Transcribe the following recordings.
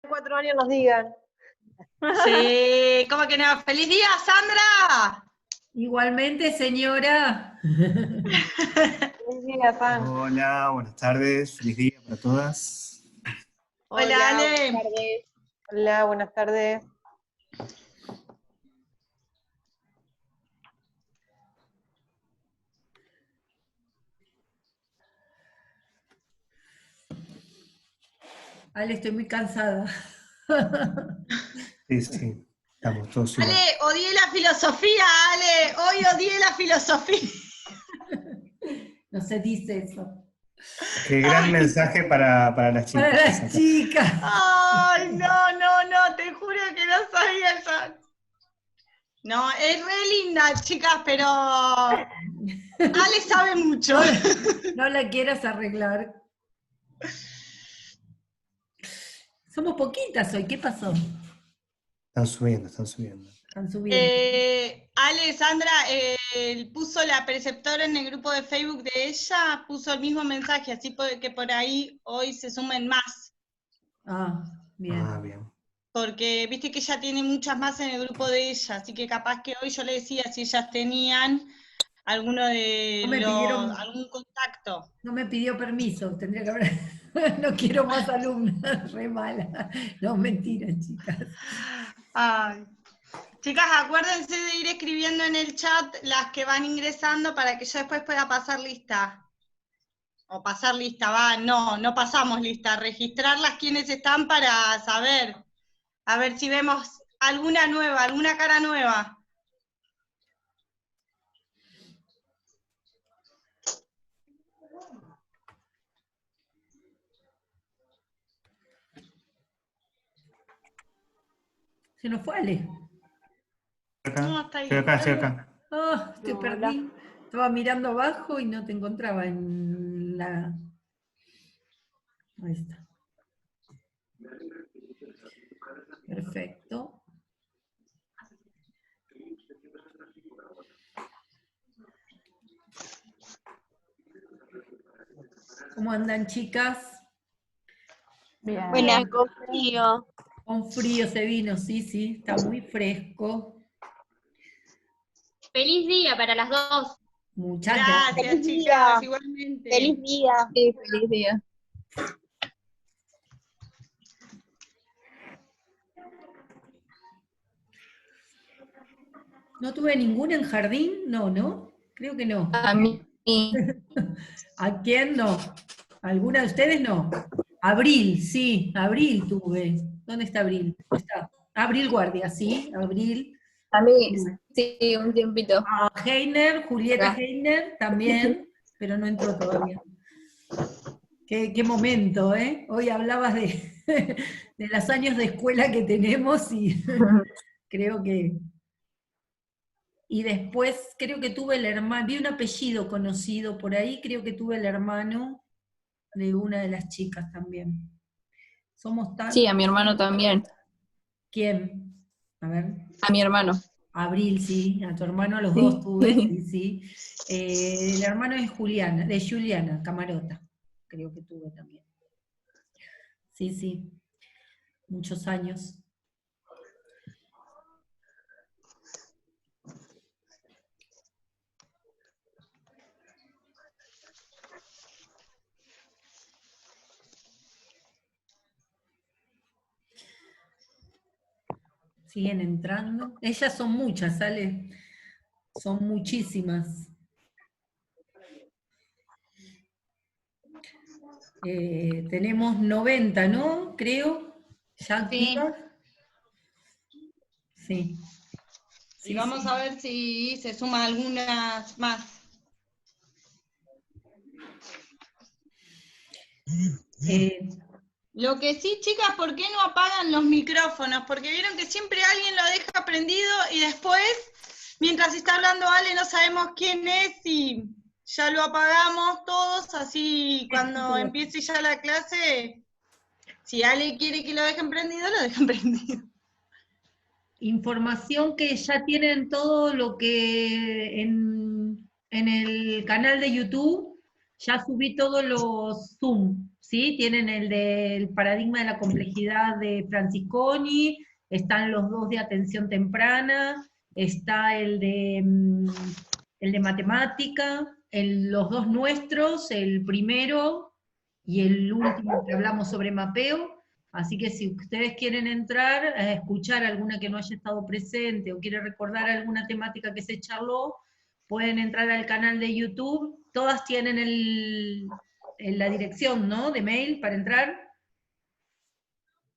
4 años nos digan. Sí, ¿cómo que no? ¡Feliz día, Sandra! Igualmente, señora. Feliz día, Pan. Hola, buenas tardes, feliz día para todas. Hola, Ale. Buenas tardes. Hola, buenas tardes. Ale, estoy muy cansada. Sí, estamos todos igual. Ale, odié la filosofía, Ale. Hoy odié la filosofía. No se dice eso. Qué gran mensaje para las chicas. Para las chicas. Ay, no, te juro que no sabía eso. No, es re linda, chicas, pero Ale sabe mucho. No la quieras arreglar. Somos poquitas hoy, ¿qué pasó? Están subiendo. Están subiendo. Ale, Sandra, puso la preceptora en el grupo de Facebook de ella, puso el mismo mensaje, así que por ahí hoy se sumen más. Ah, bien. Bien. Porque viste que ella tiene muchas más en el grupo de ella, así que capaz que hoy yo le decía si ellas tenían alguno de algún contacto. No me pidió permiso, tendría que haber. No quiero más alumnas, re mala. No, mentira, chicas. Ay. Chicas, acuérdense de ir escribiendo en el chat las que van ingresando para que yo después pueda pasar lista. O pasar lista, no pasamos lista. Registrarlas quienes están para saber. A ver si vemos alguna nueva, alguna cara nueva. Se nos fue Ale. No, está ahí. Estoy acá. Oh, te perdí. Estaba mirando abajo y no te encontraba en la... Ahí está. Perfecto. ¿Cómo andan, chicas? Bien. Buenas, con frío. Con frío se vino, sí, está muy fresco. Feliz día para las dos. Muchas gracias. Gracias, chicas, igualmente. Feliz día. Sí, feliz día. ¿No tuve ninguna en jardín? No. Creo que no. A mí. ¿A quién no? ¿Alguna de ustedes no? Abril, sí, Abril tuve. ¿Dónde está Abril? Está. Abril Guardia, sí, Abril. A mí, sí, un tiempito. A Heiner, Julieta Acá. Heiner también, pero no entró todavía. Qué momento, ¿eh? Hoy hablabas de los años de escuela que tenemos y creo que... Y después creo que tuve el hermano, vi un apellido conocido por ahí, creo que tuve el hermano de una de las chicas también. Somos tan... Sí, a mi hermano también. ¿Quién? A ver. A mi hermano. Abril, sí, a tu hermano a los Sí. dos tuve, sí. El hermano es Juliana Camarota, creo que tuve también. Sí, muchos años. Siguen entrando. Ellas son muchas, ¿sale? Son muchísimas. Tenemos 90, ¿no? Creo. ¿Ya activas? Sí. Y vamos a ver si se suma algunas más. Lo que sí, chicas, ¿por qué no apagan los micrófonos? Porque vieron que siempre alguien lo deja prendido y después, mientras está hablando Ale, no sabemos quién es y ya lo apagamos todos, así cuando empiece ya la clase, si Ale quiere que lo dejen prendido, lo dejan prendido. Información que ya tienen todo lo que en el canal de YouTube, ya subí todos los Zoom, ¿sí? Tienen el del paradigma de la complejidad de Francisconi, están los dos de atención temprana, está el de matemática, los dos nuestros, el primero y el último que hablamos sobre mapeo. Así que si ustedes quieren entrar a escuchar alguna que no haya estado presente o quieren recordar alguna temática que se charló, pueden entrar al canal de YouTube. Todas tienen la dirección, ¿no? De mail para entrar.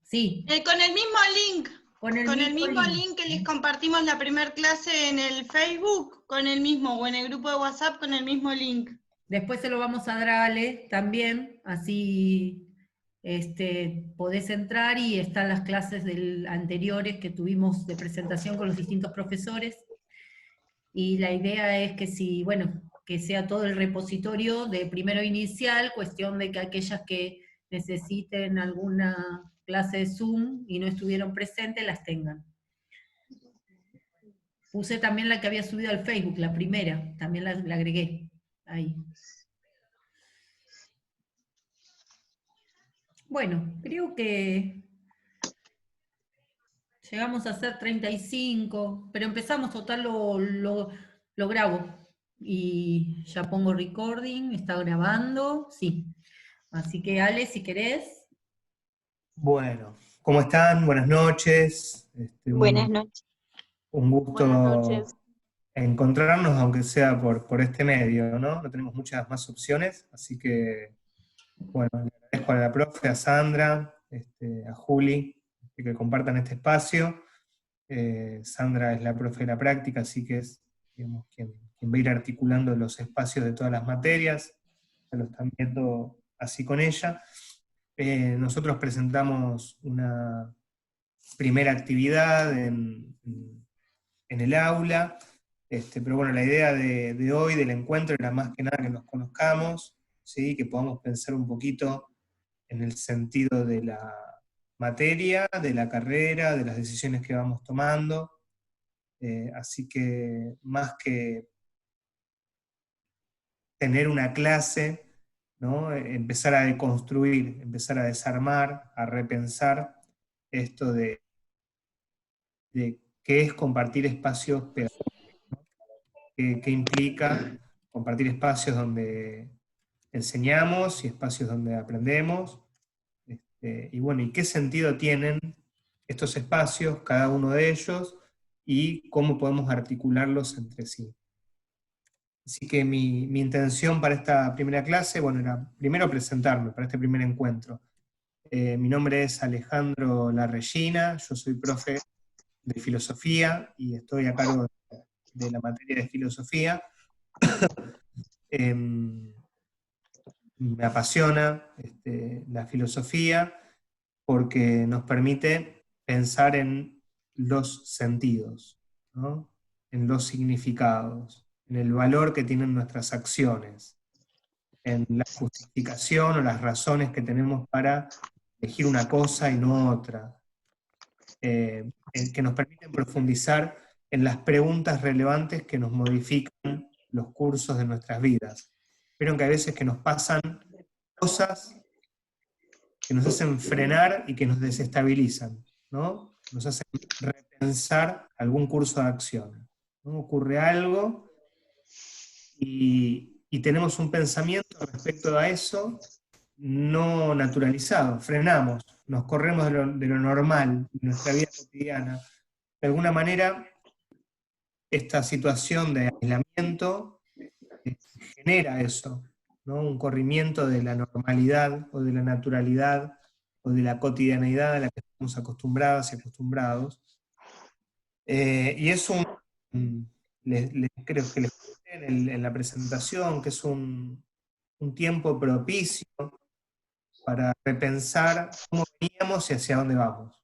Sí. Con el mismo link. Con el mismo link que les compartimos la primera clase en el Facebook, con el mismo, o en el grupo de WhatsApp con el mismo link. Después se lo vamos a dar a Ale también, así podés entrar y están las clases anteriores que tuvimos de presentación con los distintos profesores. Y la idea es que que sea todo el repositorio de primero inicial, cuestión de que aquellas que necesiten alguna clase de Zoom y no estuvieron presentes, las tengan. Puse también la que había subido al Facebook, la primera, también la agregué, ahí. Bueno, creo que llegamos a hacer 35, pero empezamos, total lo grabo. Y ya pongo recording, está grabando, sí. Así que Ale, si querés. Bueno, ¿cómo están? Buenas noches. Buenas noches. Un gusto Buenas noches. encontrarnos, aunque sea por este medio, ¿no? No tenemos muchas más opciones, así que, bueno, le agradezco a la profe, a Sandra, a Juli, que compartan este espacio. Sandra es la profe de la práctica, así que es, digamos, quien va a ir articulando los espacios de todas las materias, ya lo están viendo así con ella. Nosotros presentamos una primera actividad en el aula, pero bueno, la idea de hoy, del encuentro, era más que nada que nos conozcamos, ¿sí? Que podamos pensar un poquito en el sentido de la materia, de la carrera, de las decisiones que vamos tomando. Así que más que tener una clase, ¿no? Empezar a deconstruir, empezar a desarmar, a repensar esto de qué es compartir espacios pedagógicos, ¿no? ¿Qué implica compartir espacios donde enseñamos y espacios donde aprendemos? Y bueno, ¿y qué sentido tienen estos espacios, cada uno de ellos, y cómo podemos articularlos entre sí? Así que mi intención para esta primera clase, bueno, era primero presentarme para este primer encuentro. Mi nombre es Alejandro Larregina, yo soy profe de filosofía y estoy a cargo de la materia de filosofía. Me apasiona la filosofía porque nos permite pensar en los sentidos, ¿no? En los significados, en el valor que tienen nuestras acciones, en la justificación o las razones que tenemos para elegir una cosa y no otra, que nos permiten profundizar en las preguntas relevantes que nos modifican los cursos de nuestras vidas. Vieron que a veces que nos pasan cosas que nos hacen frenar y que nos desestabilizan, ¿no? Nos hacen repensar algún curso de acción, ¿no? Ocurre algo y tenemos un pensamiento respecto a eso no naturalizado, frenamos, nos corremos de lo normal, de nuestra vida cotidiana. De alguna manera, esta situación de aislamiento genera eso, ¿no? Un corrimiento de la normalidad o de la naturalidad o de la cotidianeidad a la que estamos acostumbradas y acostumbrados. Y es creo que les conté en la presentación, que es un tiempo propicio para repensar cómo veníamos y hacia dónde vamos,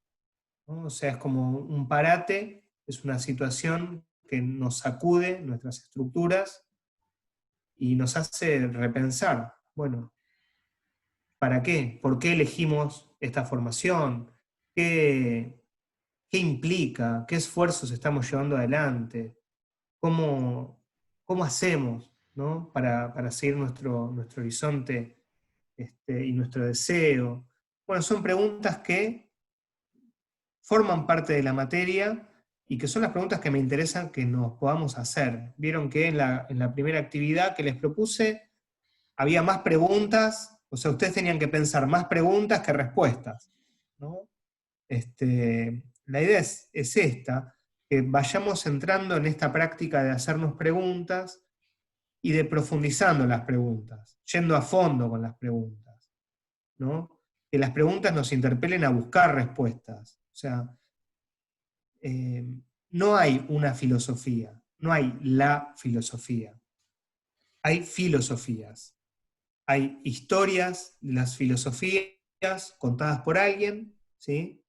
¿no? O sea, es como un parate, es una situación que nos sacude nuestras estructuras y nos hace repensar, bueno, ¿para qué? ¿Por qué elegimos esta formación? ¿Qué implica? ¿Qué esfuerzos estamos llevando adelante? ¿Cómo hacemos, ¿no? para seguir nuestro horizonte y nuestro deseo. Bueno, son preguntas que forman parte de la materia y que son las preguntas que me interesan que nos podamos hacer. Vieron que en la primera actividad que les propuse había más preguntas, o sea, ustedes tenían que pensar más preguntas que respuestas, ¿no? La idea es esta, que vayamos entrando en esta práctica de hacernos preguntas y de profundizando las preguntas, yendo a fondo con las preguntas, ¿no? Que las preguntas nos interpelen a buscar respuestas. O sea, no hay una filosofía, no hay la filosofía. Hay filosofías. Hay historias de las filosofías contadas por alguien, ¿sí?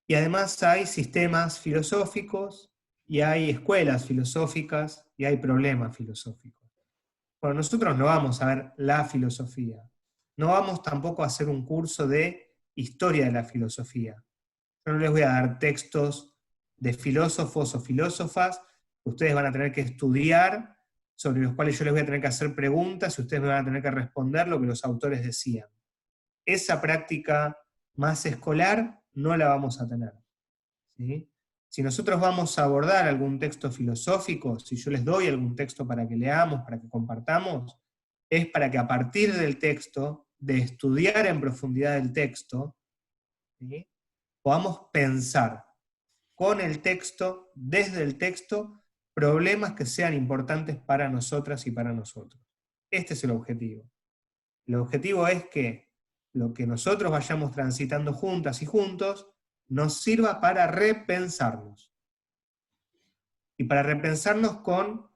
Y además hay sistemas filosóficos, y hay escuelas filosóficas, y hay problemas filosóficos. Bueno, nosotros no vamos a ver la filosofía. No vamos tampoco a hacer un curso de historia de la filosofía. Yo no les voy a dar textos de filósofos o filósofas que ustedes van a tener que estudiar, sobre los cuales yo les voy a tener que hacer preguntas y ustedes me van a tener que responder lo que los autores decían. Esa práctica más escolar no la vamos a tener, ¿sí? Si nosotros vamos a abordar algún texto filosófico, si yo les doy algún texto para que leamos, para que compartamos, es para que a partir del texto, de estudiar en profundidad el texto, ¿sí?, podamos pensar con el texto, desde el texto, problemas que sean importantes para nosotras y para nosotros. Este es el objetivo. El objetivo es que lo que nosotros vayamos transitando juntas y juntos nos sirva para repensarnos. Y para repensarnos con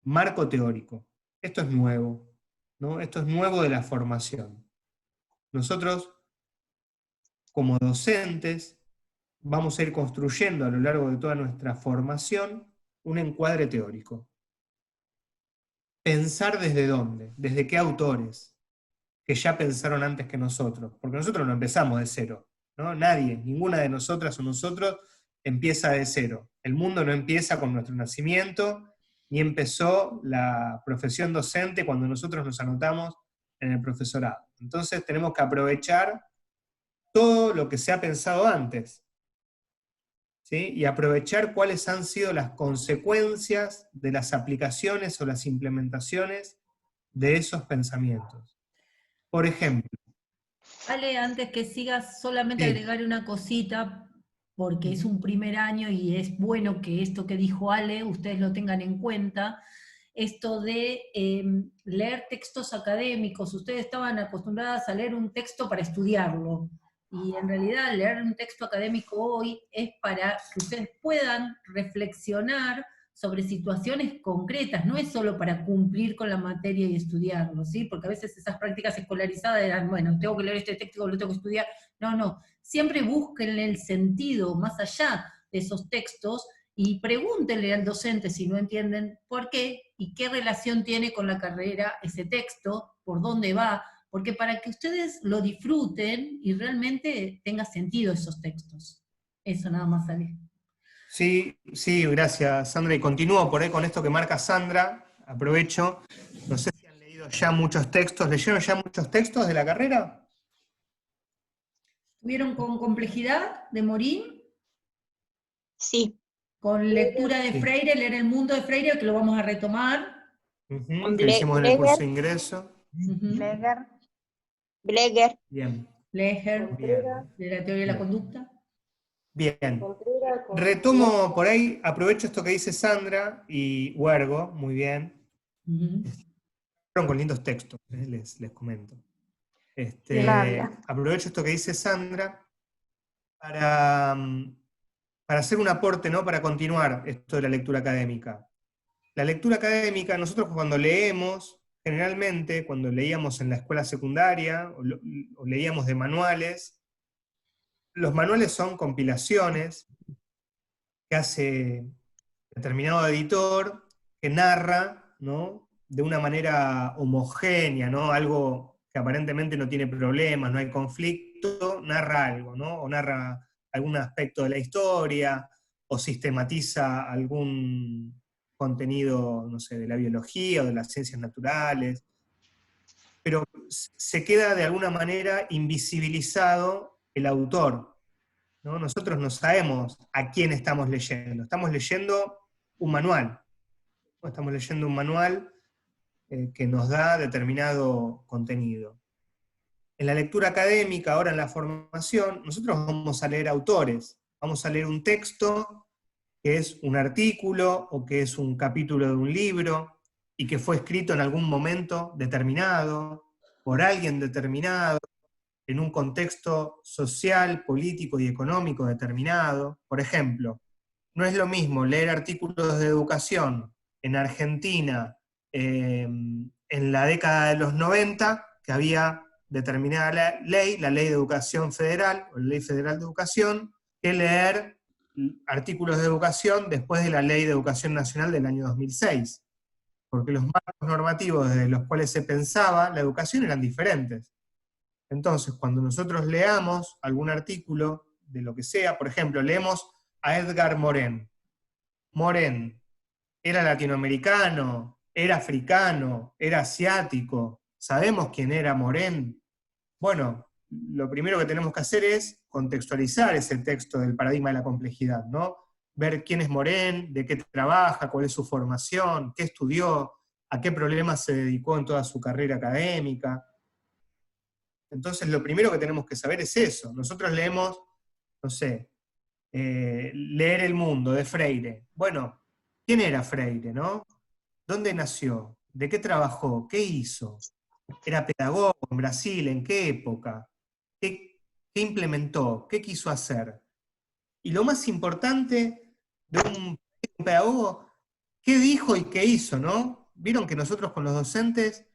marco teórico. Esto es nuevo, ¿no? Esto es nuevo de la formación. Nosotros, como docentes, vamos a ir construyendo a lo largo de toda nuestra formación un encuadre teórico. Pensar desde dónde, desde qué autores, que ya pensaron antes que nosotros, porque nosotros no empezamos de cero, ¿no? Nadie, ninguna de nosotras o nosotros empieza de cero. El mundo no empieza con nuestro nacimiento, ni empezó la profesión docente cuando nosotros nos anotamos en el profesorado. Entonces tenemos que aprovechar todo lo que se ha pensado antes, ¿sí? Y aprovechar cuáles han sido las consecuencias de las aplicaciones o las implementaciones de esos pensamientos. Por ejemplo. Ale, antes que sigas, solamente Sí. agregar una cosita, porque es un primer año y es bueno que esto que dijo Ale, ustedes lo tengan en cuenta, esto de leer textos académicos. Ustedes estaban acostumbradas a leer un texto para estudiarlo, y en realidad leer un texto académico hoy es para que ustedes puedan reflexionar sobre situaciones concretas, no es solo para cumplir con la materia y estudiarlo, ¿sí? Porque a veces esas prácticas escolarizadas eran, bueno, tengo que leer este texto, lo tengo que estudiar. No, siempre búsquenle el sentido más allá de esos textos y pregúntenle al docente si no entienden por qué y qué relación tiene con la carrera ese texto, por dónde va, porque para que ustedes lo disfruten y realmente tenga sentido esos textos. Eso nada más, Ale. Sí, gracias, Sandra. Y continúo por ahí con esto que marca Sandra. Aprovecho. No sé si han leído ya muchos textos. ¿Leyeron ya muchos textos de la carrera? ¿Estuvieron con complejidad de Morín? Sí. Con lectura de Sí. Freire, leer el mundo de Freire, que lo vamos a retomar. Que lo hicimos en el curso de ingreso. Bleger. Bien. Leger, Bien. de la teoría de la conducta. Bien. Retomo por ahí, aprovecho esto que dice Sandra y Huergo, muy bien. Fueron con lindos textos, les comento. Aprovecho esto que dice Sandra para hacer un aporte, ¿no? Para continuar esto de la lectura académica. La lectura académica, nosotros cuando leemos, generalmente, cuando leíamos en la escuela secundaria, o leíamos de manuales, los manuales son compilaciones que hace determinado editor, que narra, ¿no?, de una manera homogénea, ¿no?, algo que aparentemente no tiene problemas, no hay conflicto, narra algo, ¿no?, o narra algún aspecto de la historia, o sistematiza algún contenido, no sé, de la biología o de las ciencias naturales. pero se queda de alguna manera invisibilizado el autor, ¿no? Nosotros no sabemos a quién estamos leyendo un manual, ¿no? Estamos leyendo un manual que nos da determinado contenido. En la lectura académica, ahora en la formación, nosotros vamos a leer autores, vamos a leer un texto que es un artículo o que es un capítulo de un libro y que fue escrito en algún momento determinado, por alguien determinado, en un contexto social, político y económico determinado. Por ejemplo, no es lo mismo leer artículos de educación en Argentina en la década de los 90, que había determinada ley, la Ley de Educación Federal, o la Ley Federal de Educación, que leer artículos de educación después de la Ley de Educación Nacional del año 2006, porque los marcos normativos desde los cuales se pensaba la educación eran diferentes. Entonces, cuando nosotros leamos algún artículo de lo que sea, por ejemplo, leemos a Edgar Morin. Morin era latinoamericano, era africano, era asiático. ¿Sabemos quién era Morin? Bueno, lo primero que tenemos que hacer es contextualizar ese texto del paradigma de la complejidad, ¿no? Ver quién es Morin, de qué trabaja, cuál es su formación, qué estudió, a qué problemas se dedicó en toda su carrera académica. Entonces, lo primero que tenemos que saber es eso. Nosotros leemos, no sé, Leer el Mundo, de Freire. Bueno, ¿quién era Freire, no? ¿Dónde nació? ¿De qué trabajó? ¿Qué hizo? ¿Era pedagogo en Brasil? ¿En qué época? ¿Qué implementó? ¿Qué quiso hacer? Y lo más importante de un pedagogo, ¿qué dijo y qué hizo, no? Vieron que nosotros con los docentes,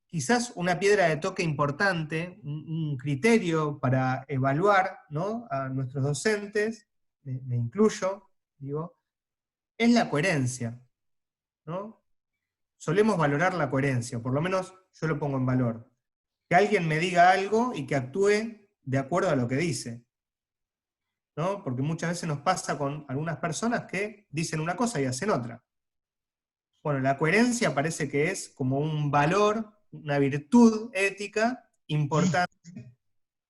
quizás una piedra de toque importante, un criterio para evaluar, ¿no?, a nuestros docentes, me incluyo, digo, es la coherencia, ¿no? Solemos valorar la coherencia, por lo menos yo lo pongo en valor. Que alguien me diga algo y que actúe de acuerdo a lo que dice, ¿no? Porque muchas veces nos pasa con algunas personas que dicen una cosa y hacen otra. Bueno, la coherencia parece que es como un valor, una virtud ética importante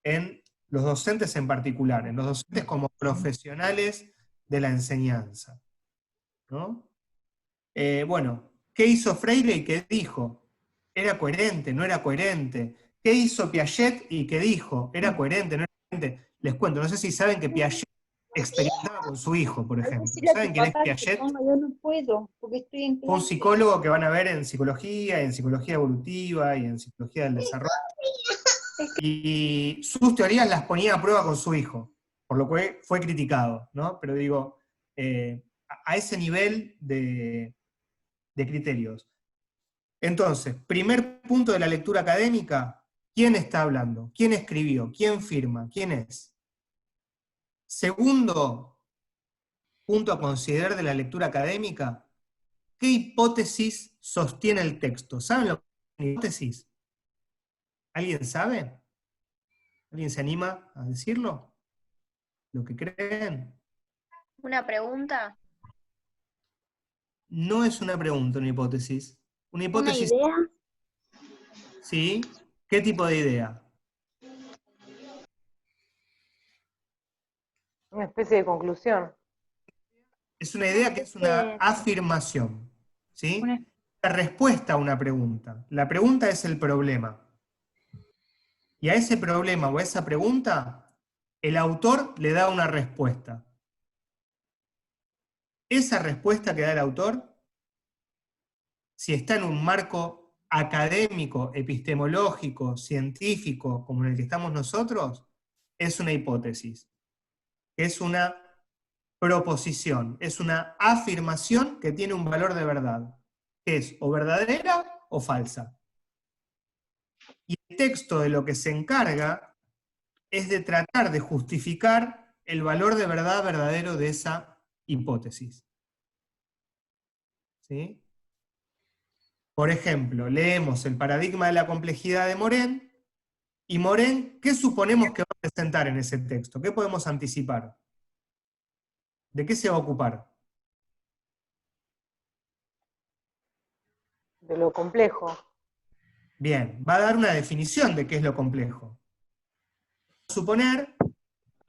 en los docentes en particular, en los docentes como profesionales de la enseñanza, ¿no? Bueno, ¿qué hizo Freire y qué dijo? ¿Era coherente? ¿No era coherente? ¿Qué hizo Piaget y qué dijo? ¿Era coherente? ¿No era coherente? Les cuento, no sé si saben que Piaget experimentaba con su hijo, por ejemplo. ¿Saben quién es Piaget? Yo no puedo, porque estoy en Fue un clase. psicólogo que van a ver en psicología evolutiva y en psicología del desarrollo. Y sus teorías las ponía a prueba con su hijo, por lo que fue criticado, ¿no? Pero digo, a ese nivel de criterios. Entonces, primer punto de la lectura académica, ¿quién está hablando? ¿Quién escribió? ¿Quién firma? ¿Quién es? Segundo punto a considerar de la lectura académica, ¿qué hipótesis sostiene el texto? ¿Saben lo que es una hipótesis? ¿Alguien sabe? ¿Alguien se anima a decirlo? ¿Lo que creen? ¿Una pregunta? No es una pregunta, una hipótesis. Una ¿Una hipótesis, idea? ¿sí? ¿Qué tipo de idea? Una especie de conclusión. Es una idea que es una afirmación, ¿sí? La respuesta a una pregunta. La pregunta es el problema. Y a ese problema o a esa pregunta, el autor le da una respuesta. Esa respuesta que da el autor, si está en un marco académico, epistemológico, científico, como en el que estamos nosotros, es una hipótesis. Es una proposición, es una afirmación que tiene un valor de verdad, que es o verdadera o falsa. Y el texto de lo que se encarga es de tratar de justificar el valor de verdad verdadero de esa hipótesis. ¿Sí? Por ejemplo, leemos el paradigma de la complejidad de Morin, y Morin, ¿qué suponemos que va a presentar en ese texto? ¿Qué podemos anticipar? ¿De qué se va a ocupar? De lo complejo. Bien, va a dar una definición de qué es lo complejo. Suponer,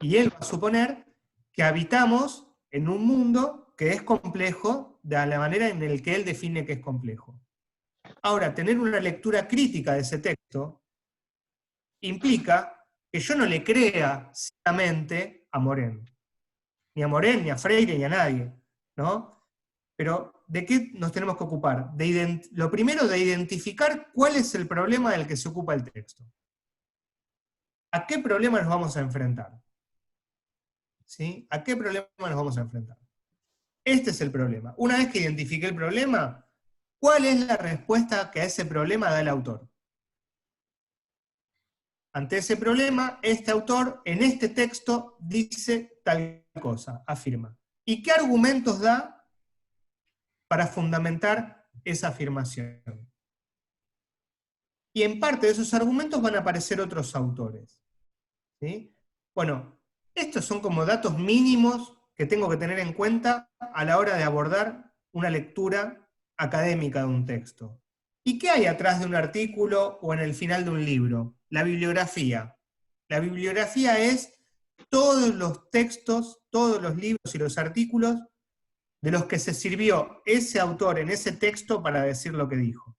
y él va a suponer, que habitamos en un mundo que es complejo de la manera en la que él define que es complejo. Ahora, tener una lectura crítica de ese texto implica que yo no le crea ciegamente a Morén. Ni a Morén, ni a Freire, ni a nadie, ¿no? Pero, ¿de qué nos tenemos que ocupar? Lo primero, de identificar cuál es el problema del que se ocupa el texto. ¿A qué problema nos vamos a enfrentar? ¿Sí? ¿A qué problema nos vamos a enfrentar? Este es el problema. Una vez que identifiqué el problema, ¿cuál es la respuesta que a ese problema da el autor? Ante ese problema, este autor, en este texto, dice tal cosa, afirma. ¿Y qué argumentos da para fundamentar esa afirmación? Y en parte de esos argumentos van a aparecer otros autores. ¿Sí? Bueno, estos son como datos mínimos que tengo que tener en cuenta a la hora de abordar una lectura académica de un texto. ¿Y qué hay atrás de un artículo o en el final de un libro? La bibliografía. La bibliografía es todos los textos, todos los libros y los artículos de los que se sirvió ese autor en ese texto para decir lo que dijo.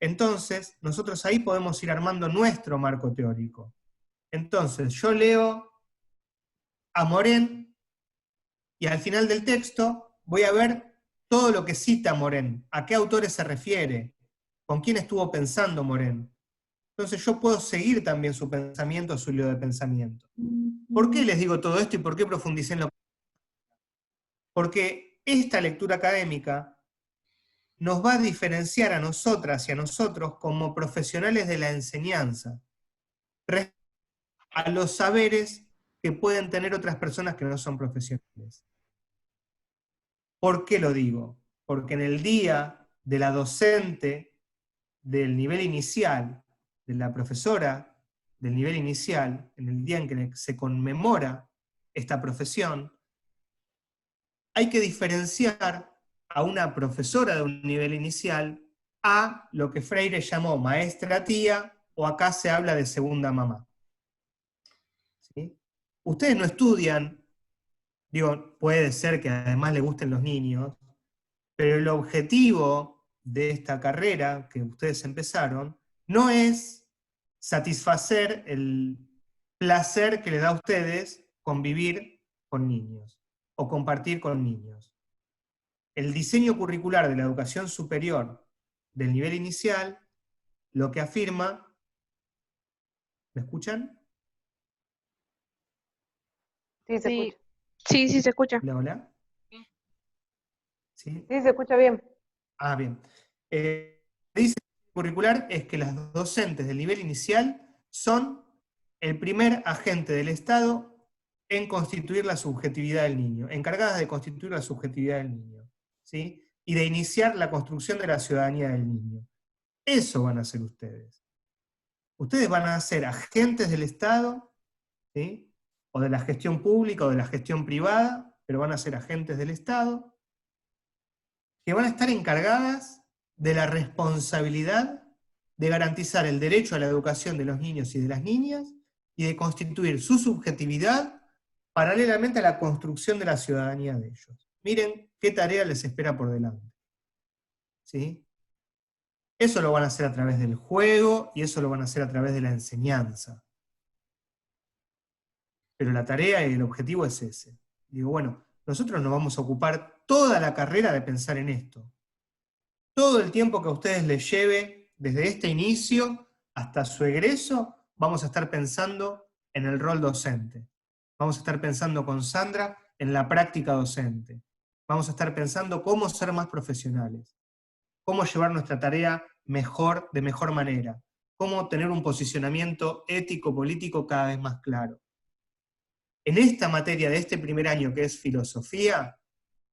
Entonces, nosotros ahí podemos ir armando nuestro marco teórico. Entonces, yo leo a Morén y al final del texto voy a ver todo lo que cita Morén, a qué autores se refiere, con quién estuvo pensando Morén. Entonces yo puedo seguir también su pensamiento, su hilo de pensamiento. ¿Por qué les digo todo esto y por qué profundicé en lo que... Porque esta lectura académica nos va a diferenciar a nosotras y a nosotros como profesionales de la enseñanza, a los saberes que pueden tener otras personas que no son profesionales. ¿Por qué lo digo? Porque en el día de la docente del nivel inicial, de la profesora del nivel inicial, en el día en que se conmemora esta profesión, hay que diferenciar a una profesora de un nivel inicial a lo que Freire llamó maestra tía, o acá se habla de segunda mamá. ¿Sí? Ustedes no estudian, digo, puede ser que además les gusten los niños, pero el objetivo de esta carrera que ustedes empezaron no es satisfacer el placer que les da a ustedes convivir con niños o compartir con niños. El diseño curricular de la educación superior del nivel inicial lo que afirma... ¿Me escuchan? Sí, se escucha. Sí, se escucha. Hola, hola. ¿Sí? Sí, se escucha bien. Ah, bien. Dice curricular es que las docentes del nivel inicial son el primer agente del Estado en constituir la subjetividad del niño, encargadas de constituir la subjetividad del niño, ¿sí? Y de iniciar la construcción de la ciudadanía del niño. Eso van a hacer ustedes. Ustedes van a ser agentes del Estado, ¿sí? O de la gestión pública o de la gestión privada, pero van a ser agentes del Estado, que van a estar encargadas de la responsabilidad de garantizar el derecho a la educación de los niños y de las niñas, y de constituir su subjetividad paralelamente a la construcción de la ciudadanía de ellos. Miren qué tarea les espera por delante. ¿Sí? Eso lo van a hacer a través del juego, y eso lo van a hacer a través de la enseñanza. Pero la tarea y el objetivo es ese. Digo, bueno, nosotros nos vamos a ocupar toda la carrera de pensar en esto. Todo el tiempo que a ustedes les lleve, desde este inicio hasta su egreso, vamos a estar pensando en el rol docente. Vamos a estar pensando con Sandra en la práctica docente. Vamos a estar pensando cómo ser más profesionales, cómo llevar nuestra tarea mejor, de mejor manera, cómo tener un posicionamiento ético-político cada vez más claro. En esta materia de este primer año, que es filosofía,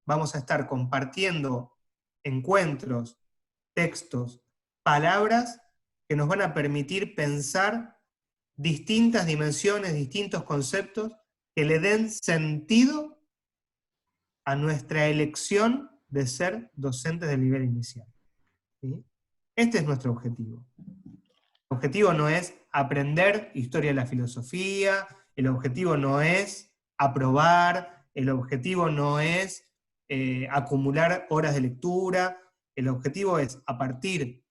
vamos a estar compartiendo encuentros, textos, palabras que nos van a permitir pensar distintas dimensiones, distintos conceptos que le den sentido a nuestra elección de ser docentes del nivel inicial. ¿Sí? Este es nuestro objetivo. El objetivo no es aprender historia de la filosofía, el objetivo no es aprobar, el objetivo no es acumular horas de lectura, el objetivo es, a partir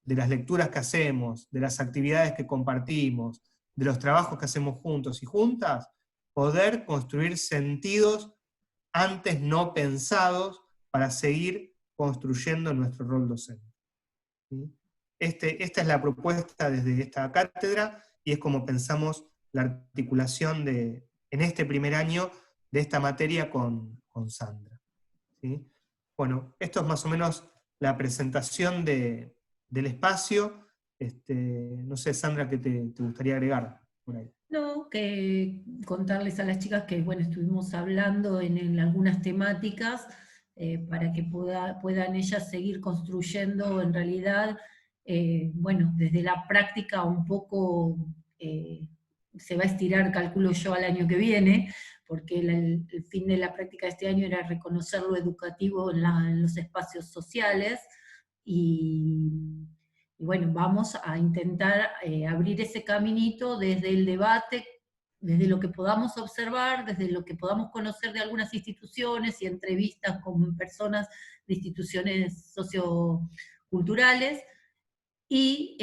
de las lecturas que hacemos, de las actividades que compartimos, de los trabajos que hacemos juntos y juntas, poder construir sentidos antes no pensados para seguir construyendo nuestro rol docente. ¿Sí? Esta es la propuesta desde esta cátedra, y es como pensamos la articulación en este primer año de esta materia con Sandra. ¿Sí? Bueno, esto es más o menos la presentación del espacio. No sé, Sandra, ¿qué te gustaría agregar por ahí? No, que contarles a las chicas que, bueno, estuvimos hablando en algunas temáticas para que puedan ellas seguir construyendo en realidad, bueno, desde la práctica un poco se va a estirar, calculo yo, al año que viene, porque el fin de la práctica de este año era reconocer lo educativo en los espacios sociales, y bueno, vamos a intentar abrir ese caminito desde el debate, desde lo que podamos observar, desde lo que podamos conocer de algunas instituciones y entrevistas con personas de instituciones socioculturales, y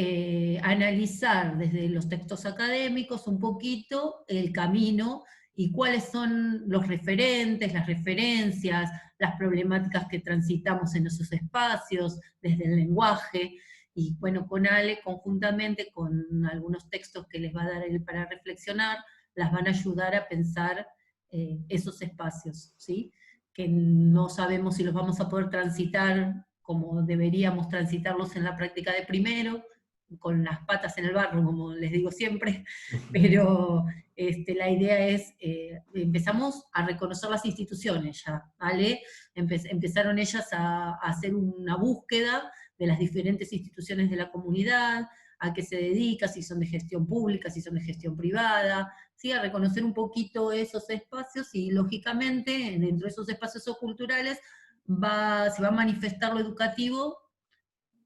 analizar desde los textos académicos un poquito el camino y cuáles son los referentes, las referencias, las problemáticas que transitamos en esos espacios, desde el lenguaje. Y bueno, con Ale, conjuntamente con algunos textos que les va a dar él para reflexionar, las van a ayudar a pensar esos espacios, ¿sí? Que no sabemos si los vamos a poder transitar como deberíamos transitarlos en la práctica de primero, con las patas en el barro, como les digo siempre, pero la idea es, empezamos a reconocer las instituciones ya, ¿vale? Empezaron ellas a hacer una búsqueda de las diferentes instituciones de la comunidad, a qué se dedica, si son de gestión pública, si son de gestión privada, ¿sí? A reconocer un poquito esos espacios, y lógicamente dentro de esos espacios culturales se va a manifestar lo educativo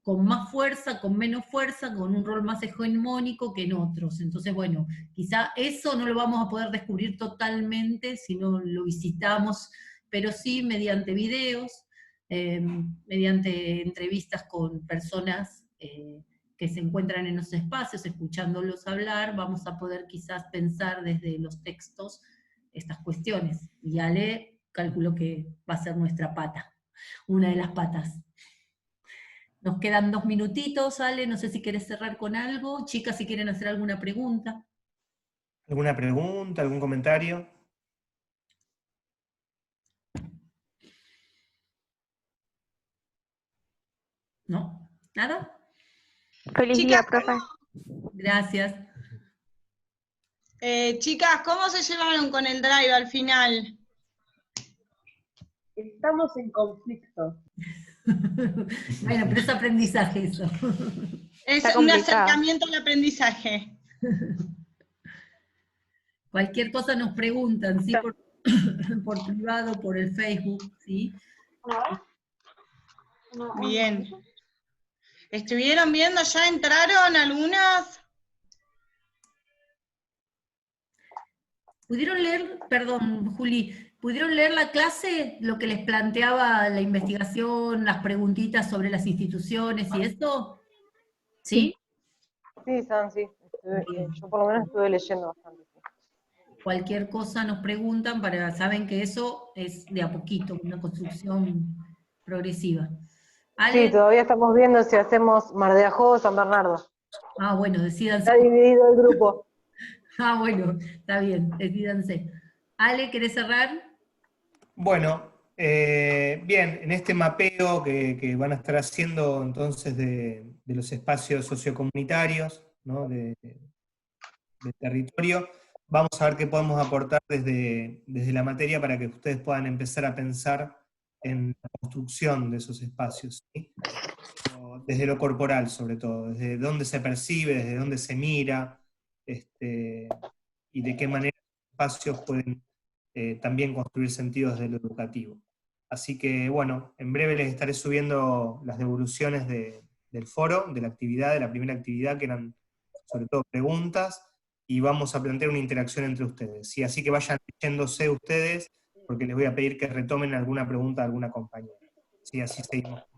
con más fuerza, con menos fuerza, con un rol más hegemónico que en otros. Entonces, bueno, quizá eso no lo vamos a poder descubrir totalmente si no lo visitamos, pero sí mediante videos, mediante entrevistas con personas que se encuentran en los espacios, escuchándolos hablar, vamos a poder quizás pensar desde los textos estas cuestiones. Y Ale, calculo que va a ser nuestra pata, una de las patas. Nos quedan 2 minutitos, Ale, no sé si quieres cerrar con algo. Chicas, si quieren hacer alguna pregunta. ¿Alguna pregunta, algún comentario? ¿No? ¿Nada? Feliz Chicas, día, profe. Gracias. Chicas, ¿cómo se llevaron con el drive al final? Estamos en conflicto. Bueno, pero es aprendizaje eso. Es Está un complicado. acercamiento al aprendizaje. Cualquier cosa nos preguntan, ¿sí? Por privado, por el Facebook, ¿sí? Bien. ¿Estuvieron viendo? ¿Ya entraron algunas? ¿Pudieron leer, perdón, Juli, pudieron leer la clase, lo que les planteaba la investigación, las preguntitas sobre las instituciones y eso? ¿Sí? Sí, San, sí. Yo por lo menos estuve leyendo bastante. Sí. Cualquier cosa nos preguntan, saben que eso es de a poquito, una construcción progresiva. Ale, Sí, todavía estamos viendo si hacemos Mar de Ajó o San Bernardo. bueno, decídanse. Está dividido el grupo. Bueno, está bien, decídanse. Ale, ¿querés cerrar? Bueno, bien, en este mapeo que van a estar haciendo entonces de los espacios sociocomunitarios, ¿no? de territorio, vamos a ver qué podemos aportar desde la materia para que ustedes puedan empezar a pensar en la construcción de esos espacios, ¿sí? Desde lo corporal sobre todo, desde dónde se percibe, desde dónde se mira, y de qué manera los espacios pueden también construir sentidos de lo educativo. Así que bueno, en breve les estaré subiendo las devoluciones de del foro, de la actividad, de la primera actividad, que eran sobre todo preguntas, y vamos a plantear una interacción entre ustedes. ¿Sí? Así que vayan leyéndose ustedes, porque les voy a pedir que retomen alguna pregunta de alguna compañera. ¿Sí? Así seguimos.